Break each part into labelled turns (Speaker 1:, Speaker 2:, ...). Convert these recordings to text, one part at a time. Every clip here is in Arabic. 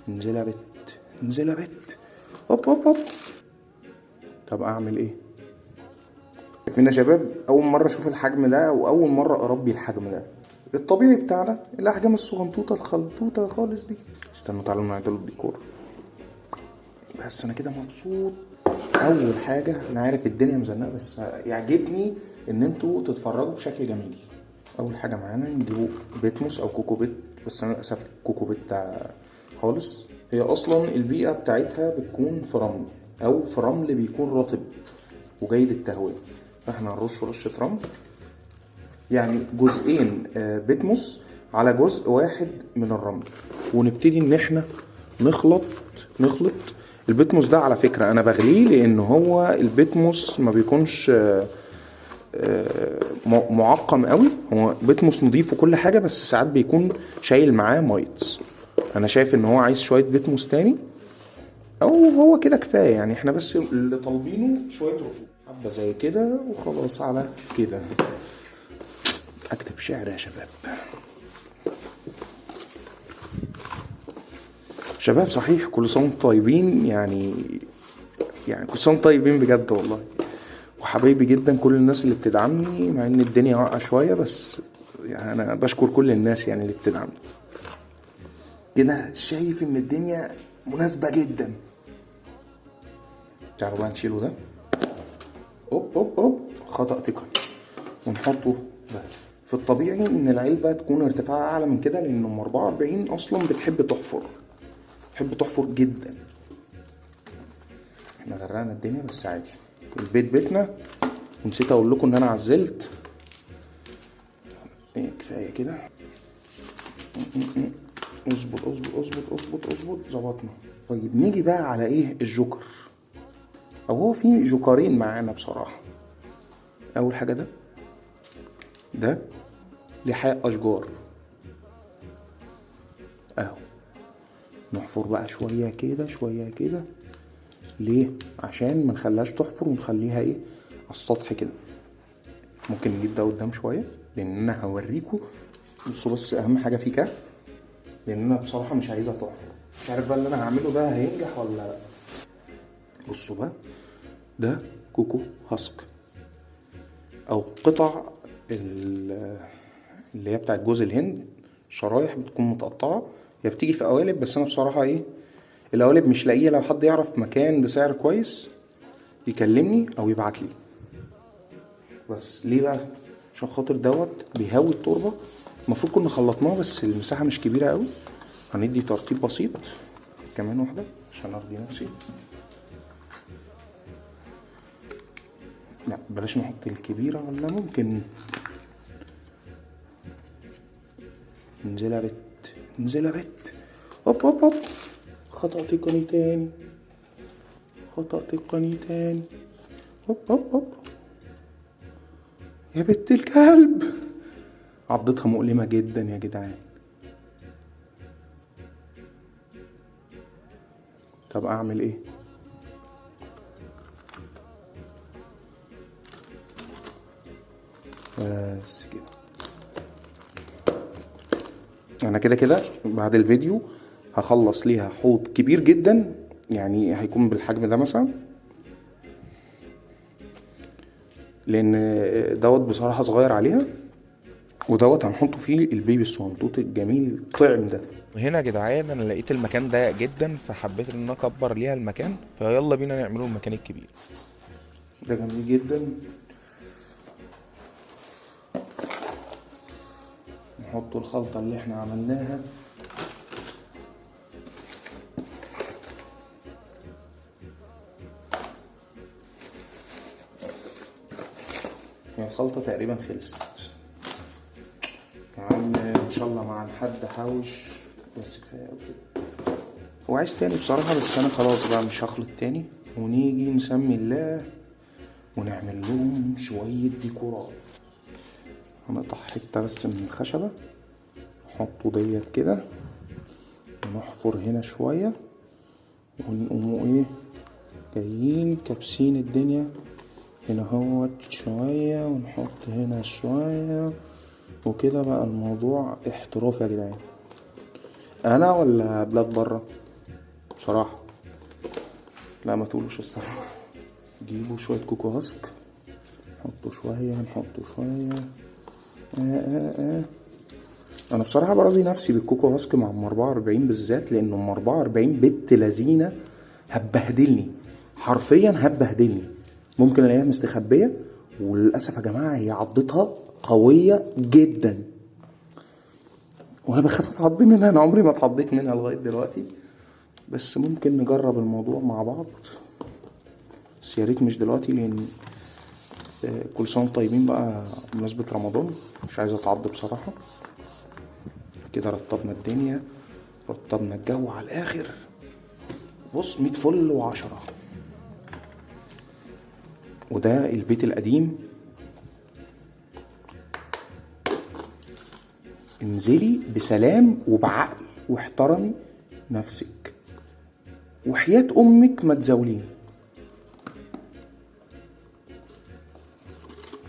Speaker 1: انزل يا بت، انزل يا بت. هوب هوب هوب. طب اعمل ايه؟ فينا شباب اول مره اشوف الحجم ده واول مره اربي الحجم ده. الطبيعي بتاعنا الاحجام الصغنطوطه الخلطوطه خالص دي. استنوا تعالوا نعدل الديكور. بس انا كده مبسوط. اول حاجه انا عارف الدنيا مزنقه بس يعجبني ان انتوا تتفرجوا بشكل جميل. اول حاجه معانا نجيبوا بيتموس او كوكو بيت، بس انا للاسف الكوكو بيت خالص. هي اصلا البيئه بتاعتها بتكون في رمل او في رمل بيكون رطب وجيد التهويه، فاحنا هنرش رشه رمل يعني جزئين بيتموس على جزء واحد من الرمل، ونبتدي ان احنا نخلط. البيتموس ده على فكرة انا بغليه لان هو البيتموس ما بيكونش معقم قوي. هو بيتموس نضيف وكل حاجة بس ساعات بيكون شايل معاه مايتس. انا شايف ان هو عايز شوية بيتموس تاني او هو كده كفاية يعني. احنا بس اللي طالبينه شوية رطوبة حبة زي كده وخلاص. على كده اكتب شعر يا شباب. شباب صحيح كل سنة وانتم طيبين يعني كل سنة وانتم طيبين بجد والله. وحبايبي جدا كل الناس اللي بتدعمني مع ان الدنيا واقعة شوية، بس يعني انا بشكر كل الناس يعني اللي بتدعمني. كده شايف ان الدنيا مناسبة جدا. تعالوا بقى نشيله ده. اوب اوب اوب خطأ تقني. ونحطه ده. في الطبيعي ان العلبة تكون ارتفاعها اعلى من كده لان ام 44 اصلا بتحب تحفر جدا. احنا غرقنا الدنيا بس عادي، البيت بيتنا. ونسيت اقول لكم ان انا عزلت. ايه كفايه كده. اظبط اظبط اظبط اظبط اظبط ظبطنا. طيب نيجي بقى على ايه الجوكر، او هو في جوكرين معانا بصراحه. اول حاجه ده لحاء اشجار اهو. نحفر بقى شويه كده شويه كده. ليه؟ عشان ما نخليهاش تحفر ونخليها ايه على السطح كده. ممكن نجيب ده قدام شويه لان انا هوريكم. بصوا بس اهم حاجه فيه كده لان انا بصراحه مش عايزها تحفر. مش عارف بقى اللي انا هعمله ده هينجح ولا لا. بصوا بقى ده كوكو هاسك او قطع اللي هي بتاعت جوز الهند. شرايح بتكون متقطعه. هي بتيجي في قوالب بس انا بصراحه ايه القوالب مش لاقيه. لو حد يعرف مكان بسعر كويس يكلمني او يبعت لي. بس ليه بقى؟ عشان خاطر بيهوي التربه. المفروض كنا خلطناه بس المساحه مش كبيره قوي. هندي ترطيب بسيط كمان واحده عشان ارضي نفسي. لا بلاش نحط الكبيره ولا ممكن. انزل يا بت، انزل يا بت. هوب هوب هوب. خطأ تقني تاني. هوب هوب هوب. يا بت الكلب. عضتها مؤلمة جدا يا جدعان. طب اعمل ايه؟ بس كده. انا كده بعد الفيديو هخلص ليها حوض كبير جدا يعني هيكون بالحجم ده مثلا، لان بصراحة صغير عليها. هنحطه فيه البيبي الصغنطوط الجميل الطعم ده. وهنا يا جدعان انا لقيت المكان ضيق جدا فحبيت ان انا اكبر ليها المكان، فيلا بينا نعمله المكان الكبير ده. جميل جدا. نحط الخلطة اللي احنا عملناها. هي الخلطة تقريبا خلصت يا عم ان شاء الله. مع الحد حوش بس كفايه قوي كده. هو عايز تاني بصراحه بس انا خلاص بقى مش هخلط تاني. ونيجي نسمي الله ونعمل لهم شويه ديكورات. هنقطع حته بس من الخشبه نحطه كده ونحفر هنا شويه ونقوموا ايه جايين كابسين الدنيا هنا هوت شويه ونحط هنا شويه وكده. بقى الموضوع احتراف يا جدعان. انا ولا بلاد بره؟ بصراحة. لا ما تقولوش الصراحة. جيبوا شوية كوكو هاسك، نحطه شوية انا بصراحة برازي نفسي بالكوكو هاسك مع ام 44 بالذات، لان ام 44 بنت لذينة هتبهدلني حرفيا، هتبهدلني. ممكن الاقيها مستخبية، وللاسف يا جماعة هي عضتها قوية جدا، وانا بخاف اتعض منها. انا عمري ما اتعضيت منها لغاية دلوقتي، بس ممكن نجرب الموضوع مع بعض، بس يا ريت مش دلوقتي، لان كل سنة طيبين بقى بمناسبة رمضان، مش عايز اتعض بصراحة. كده رطبنا الدنيا، رطبنا الجو على الاخر. بص 100 فل وعشرة. وده البيت القديم. انزلي بسلام وبعقل واحترمي نفسك، وحياة امك ما تزاوليني.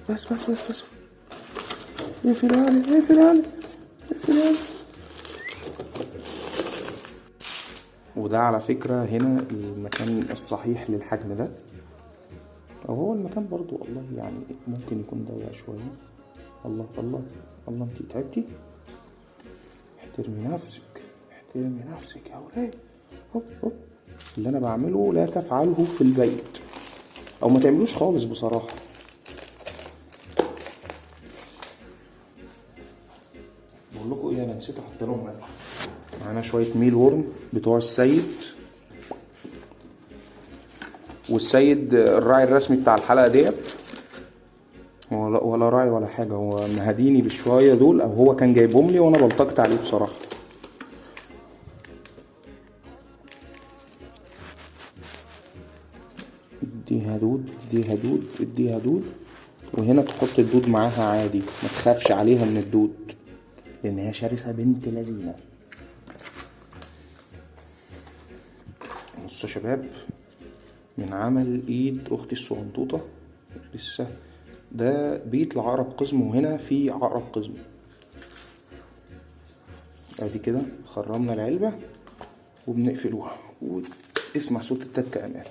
Speaker 1: بس اقفل. وده على فكرة هنا المكان الصحيح للحجم ده، او هو المكان برضو والله يعني ممكن يكون ضيق شوية. الله انتي تعبتي. احترمي نفسك يا ولاد. هوب. اللي انا بعمله لا تفعله في البيت، او ما تعملوش خالص بصراحة. بقول لكم ايه، انا نسيت احط لهم ملح. معانا شويه ميل ورم بتوع السيد، والسيد الراعي الرسمي بتاع الحلقه ديت، ولا راعي ولا حاجه، هو مهديني بالشويه دول، او هو كان جايبهم لي وانا بلطجت عليه بصراحه. اديها دود. وهنا تحط الدود معاها عادي، ما تخافش عليها من الدود، لان هي شرسه بنت لذينه. بصوا يا شباب، من عمل ايد اختي الصغنطوطه لسه، ده بيت لعقرب قزم، وهنا في عقرب قزم. ادي كده خرمنا العلبه وبنقفلوها، واسمع صوت التكه امان.